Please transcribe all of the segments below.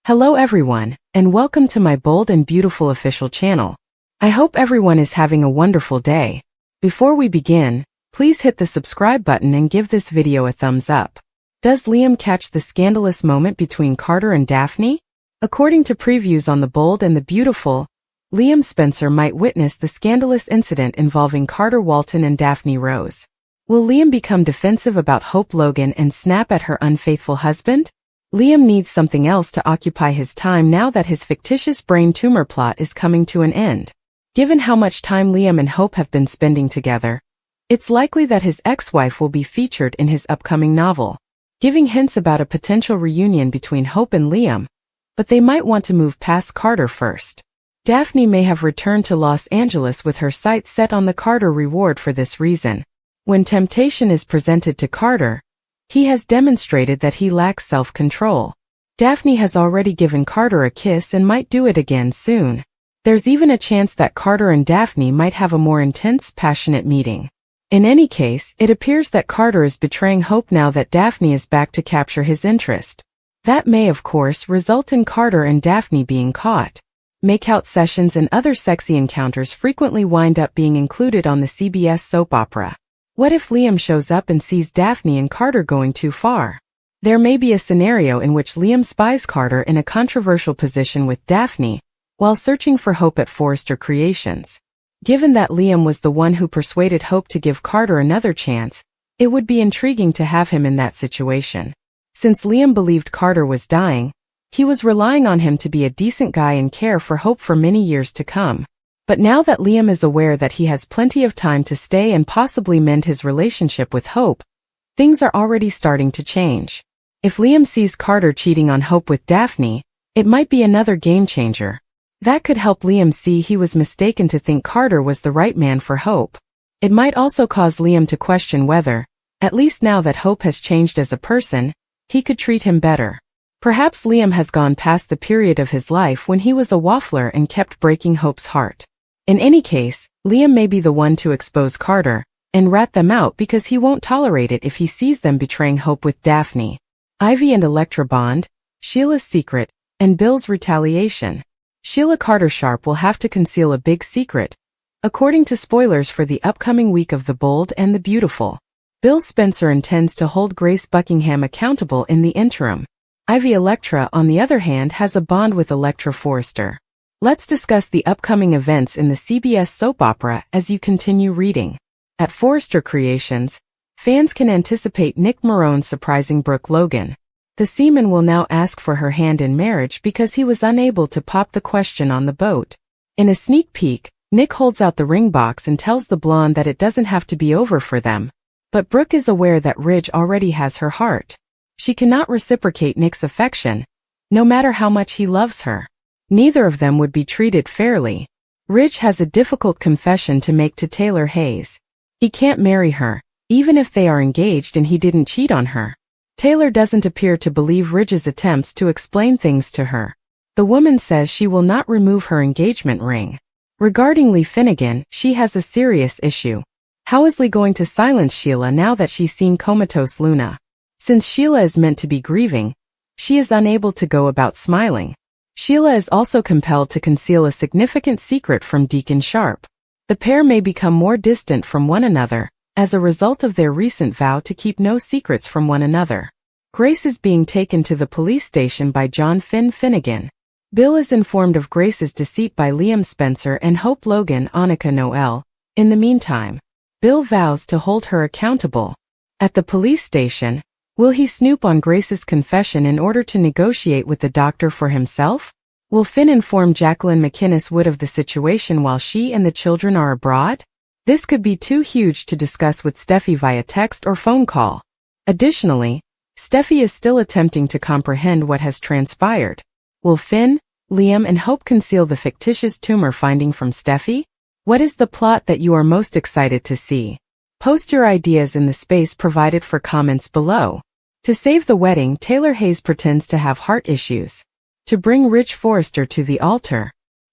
Hello everyone, and welcome to my bold and beautiful official channel. I hope everyone is having a wonderful day. Before we begin, please hit the subscribe button and give this video a thumbs up. Does Liam catch the scandalous moment between Carter and Daphne? According to previews on The Bold and the Beautiful, Liam Spencer might witness the scandalous incident involving Carter Walton and Daphne Rose. Will Liam become defensive about Hope Logan and snap at her unfaithful husband? Liam needs something else to occupy his time now that his fictitious brain tumor plot is coming to an end. Given how much time Liam and Hope have been spending together, it's likely that his ex-wife will be featured in his upcoming novel, giving hints about a potential reunion between Hope and Liam, but they might want to move past Carter first. Daphne may have returned to Los Angeles with her sights set on the Carter reward for this reason. When temptation is presented to Carter, he has demonstrated that he lacks self-control. Daphne has already given Carter a kiss and might do it again soon. There's even a chance that Carter and Daphne might have a more intense, passionate meeting. In any case, it appears that Carter is betraying Hope now that Daphne is back to capture his interest. That may, of course, result in Carter and Daphne being caught. Makeout sessions and other sexy encounters frequently wind up being included on the CBS soap opera. What if Liam shows up and sees Daphne and Carter going too far? There may be a scenario in which Liam spies Carter in a controversial position with Daphne, while searching for Hope at Forrester Creations. Given that Liam was the one who persuaded Hope to give Carter another chance, it would be intriguing to have him in that situation. Since Liam believed Carter was dying, he was relying on him to be a decent guy and care for Hope for many years to come. But now that Liam is aware that he has plenty of time to stay and possibly mend his relationship with Hope, things are already starting to change. If Liam sees Carter cheating on Hope with Daphne, it might be another game changer. That could help Liam see he was mistaken to think Carter was the right man for Hope. It might also cause Liam to question whether, at least now that Hope has changed as a person, he could treat him better. Perhaps Liam has gone past the period of his life when he was a waffler and kept breaking Hope's heart. In any case, Liam may be the one to expose Carter and rat them out because he won't tolerate it if he sees them betraying Hope with Daphne. Ivy and Electra bond, Sheila's secret, and Bill's retaliation. Sheila Carter Sharp will have to conceal a big secret, according to spoilers for the upcoming week of The Bold and the Beautiful. Bill Spencer intends to hold Grace Buckingham accountable in the interim. Ivy Electra, on the other hand, has a bond with Electra Forrester. Let's discuss the upcoming events in the CBS soap opera as you continue reading. At Forrester Creations, fans can anticipate Nick Marone surprising Brooke Logan. The seaman will now ask for her hand in marriage because he was unable to pop the question on the boat. In a sneak peek, Nick holds out the ring box and tells the blonde that it doesn't have to be over for them. But Brooke is aware that Ridge already has her heart. She cannot reciprocate Nick's affection, no matter how much he loves her. Neither of them would be treated fairly. Ridge has a difficult confession to make to Taylor Hayes. He can't marry her, even if they are engaged and he didn't cheat on her. Taylor doesn't appear to believe Ridge's attempts to explain things to her. The woman says she will not remove her engagement ring. Regarding Lee Finnegan, she has a serious issue. How is Lee going to silence Sheila now that she's seen comatose Luna? Since Sheila is meant to be grieving, she is unable to go about smiling. Sheila is also compelled to conceal a significant secret from Deacon Sharp. The pair may become more distant from one another, as a result of their recent vow to keep no secrets from one another. Grace is being taken to the police station by John Finnegan. Bill is informed of Grace's deceit by Liam Spencer and Hope Logan Annika Noel. In the meantime, Bill vows to hold her accountable. At the police station, will he snoop on Grace's confession in order to negotiate with the doctor for himself? Will Finn inform Jacqueline McInnes Wood of the situation while she and the children are abroad? This could be too huge to discuss with Steffi via text or phone call. Additionally, Steffi is still attempting to comprehend what has transpired. Will Finn, Liam, and Hope conceal the fictitious tumor finding from Steffi? What is the plot that you are most excited to see? Post your ideas in the space provided for comments below. To save the wedding, Taylor Hayes pretends to have heart issues. To bring Ridge Forrester to the altar.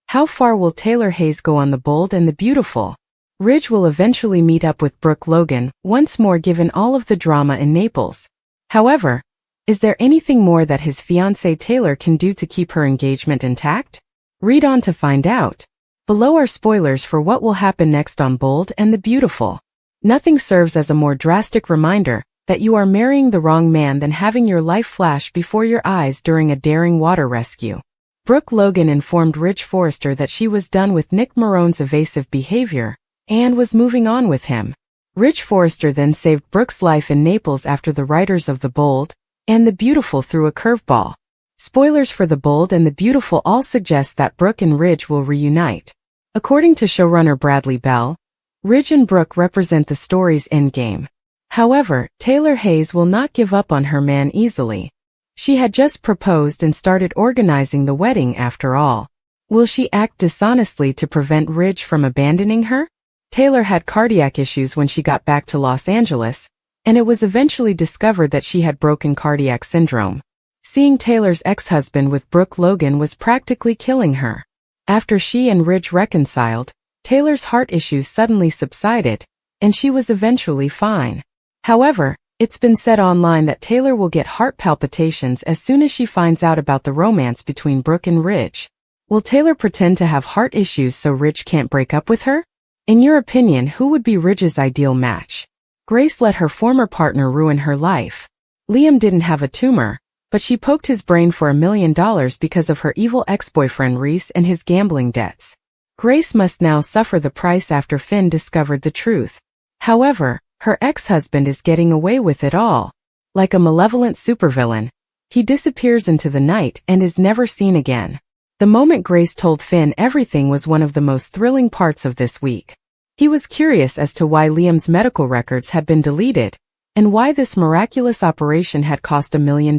How far will Taylor Hayes go on The Bold and the Beautiful? Ridge will eventually meet up with Brooke Logan, once more given all of the drama in Naples. However, Is there anything more that his fiancée Taylor can do to keep her engagement intact? Read on to find out. Below are spoilers for what will happen next on Bold and the Beautiful. Nothing serves as a more drastic reminder that you are marrying the wrong man than having your life flash before your eyes during a daring water rescue. Brooke Logan informed Ridge Forrester that she was done with Nick Marone's evasive behavior and was moving on with him. Ridge Forrester then saved Brooke's life in Naples after the writers of The Bold and the Beautiful threw a curveball. Spoilers for The Bold and the Beautiful all suggest that Brooke and Ridge will reunite. According to showrunner Bradley Bell, Ridge and Brooke represent the story's endgame. However, Taylor Hayes will not give up on her man easily. She had just proposed and started organizing the wedding after all. Will she act dishonestly to prevent Ridge from abandoning her? Taylor had cardiac issues when she got back to Los Angeles, and it was eventually discovered that she had broken cardiac syndrome. Seeing Taylor's ex-husband with Brooke Logan was practically killing her. After she and Ridge reconciled, Taylor's heart issues suddenly subsided, and she was eventually fine. However, it's been said online that Taylor will get heart palpitations as soon as she finds out about the romance between Brooke and Ridge. Will Taylor pretend to have heart issues so Ridge can't break up with her? In your opinion, who would be Ridge's ideal match? Grace let her former partner ruin her life. Liam didn't have a tumor, but she poked his brain for $1 million because of her evil ex-boyfriend Reese and his gambling debts. Grace must now suffer the price after Finn discovered the truth. However, her ex-husband is getting away with it all. Like a malevolent supervillain, he disappears into the night and is never seen again. The moment Grace told Finn everything was one of the most thrilling parts of this week. He was curious as to why Liam's medical records had been deleted, and why this miraculous operation had cost $1 million.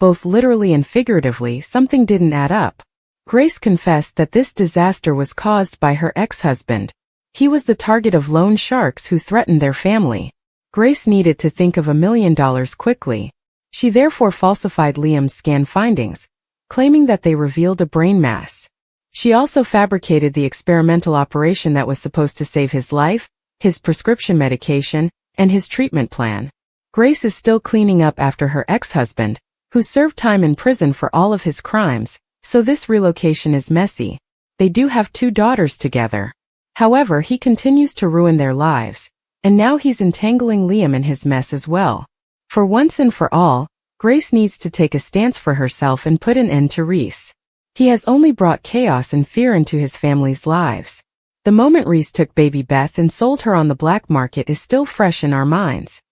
Both literally and figuratively, something didn't add up. Grace confessed that this disaster was caused by her ex-husband. He was the target of loan sharks who threatened their family. Grace needed to think of $1 million quickly. She therefore falsified Liam's scan findings, claiming that they revealed a brain mass. She also fabricated the experimental operation that was supposed to save his life, his prescription medication, and his treatment plan. Grace is still cleaning up after her ex-husband, who served time in prison for all of his crimes, so this relocation is messy. They do have 2 daughters together. However, he continues to ruin their lives, and now he's entangling Liam in his mess as well. For once and for all, Grace needs to take a stance for herself and put an end to Reese. He has only brought chaos and fear into his family's lives. The moment Reese took baby Beth and sold her on the black market is still fresh in our minds.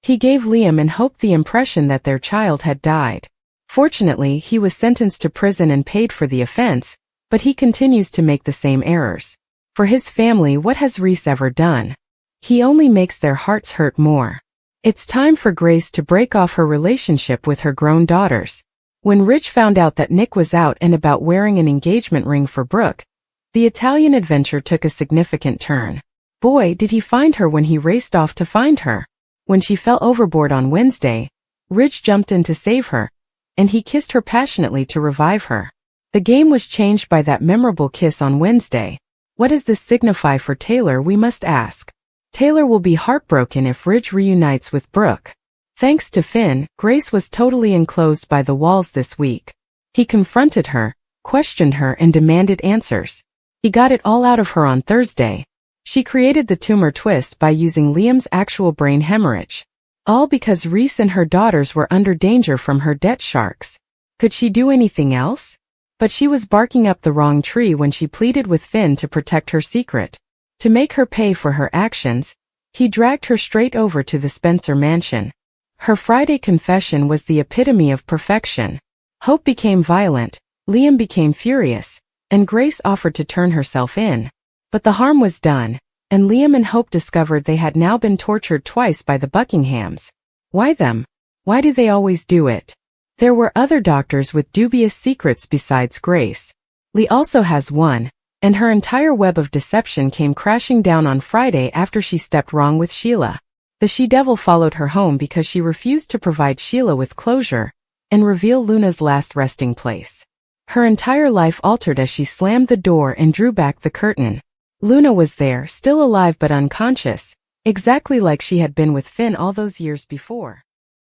He gave Liam and Hope the impression that their child had died. Fortunately, he was sentenced to prison and paid for the offense, but he continues to make the same errors. For his family, what has Reese ever done? He only makes their hearts hurt more. It's time for Grace to break off her relationship with her grown daughters. When Ridge found out that Nick was out and about wearing an engagement ring for Brooke, the Italian adventure took a significant turn. Boy, did he find her when he raced off to find her. When she fell overboard on Wednesday, Ridge jumped in to save her, and he kissed her passionately to revive her. The game was changed by that memorable kiss on Wednesday. What does this signify for Taylor, we must ask. Taylor will be heartbroken if Ridge reunites with Brooke. Thanks to Finn, Grace was totally enclosed by the walls this week. He confronted her, questioned her, and demanded answers. He got it all out of her on Thursday. She created the tumor twist by using Liam's actual brain hemorrhage. All because Reese and her daughters were under danger from her debt sharks. Could she do anything else? But she was barking up the wrong tree when she pleaded with Finn to protect her secret. To make her pay for her actions, he dragged her straight over to the Spencer mansion. Her Friday confession was the epitome of perfection. Hope became violent, Liam became furious, and Grace offered to turn herself in. But the harm was done, and Liam and Hope discovered they had now been tortured twice by the Buckinghams. Why them? Why do they always do it? There were other doctors with dubious secrets besides Grace. Lee also has one, and her entire web of deception came crashing down on Friday after she stepped wrong with Sheila. The she-devil followed her home because she refused to provide Sheila with closure and reveal Luna's last resting place. Her entire life altered as she slammed the door and drew back the curtain. Luna was there, still alive but unconscious, exactly like she had been with Finn all those years before.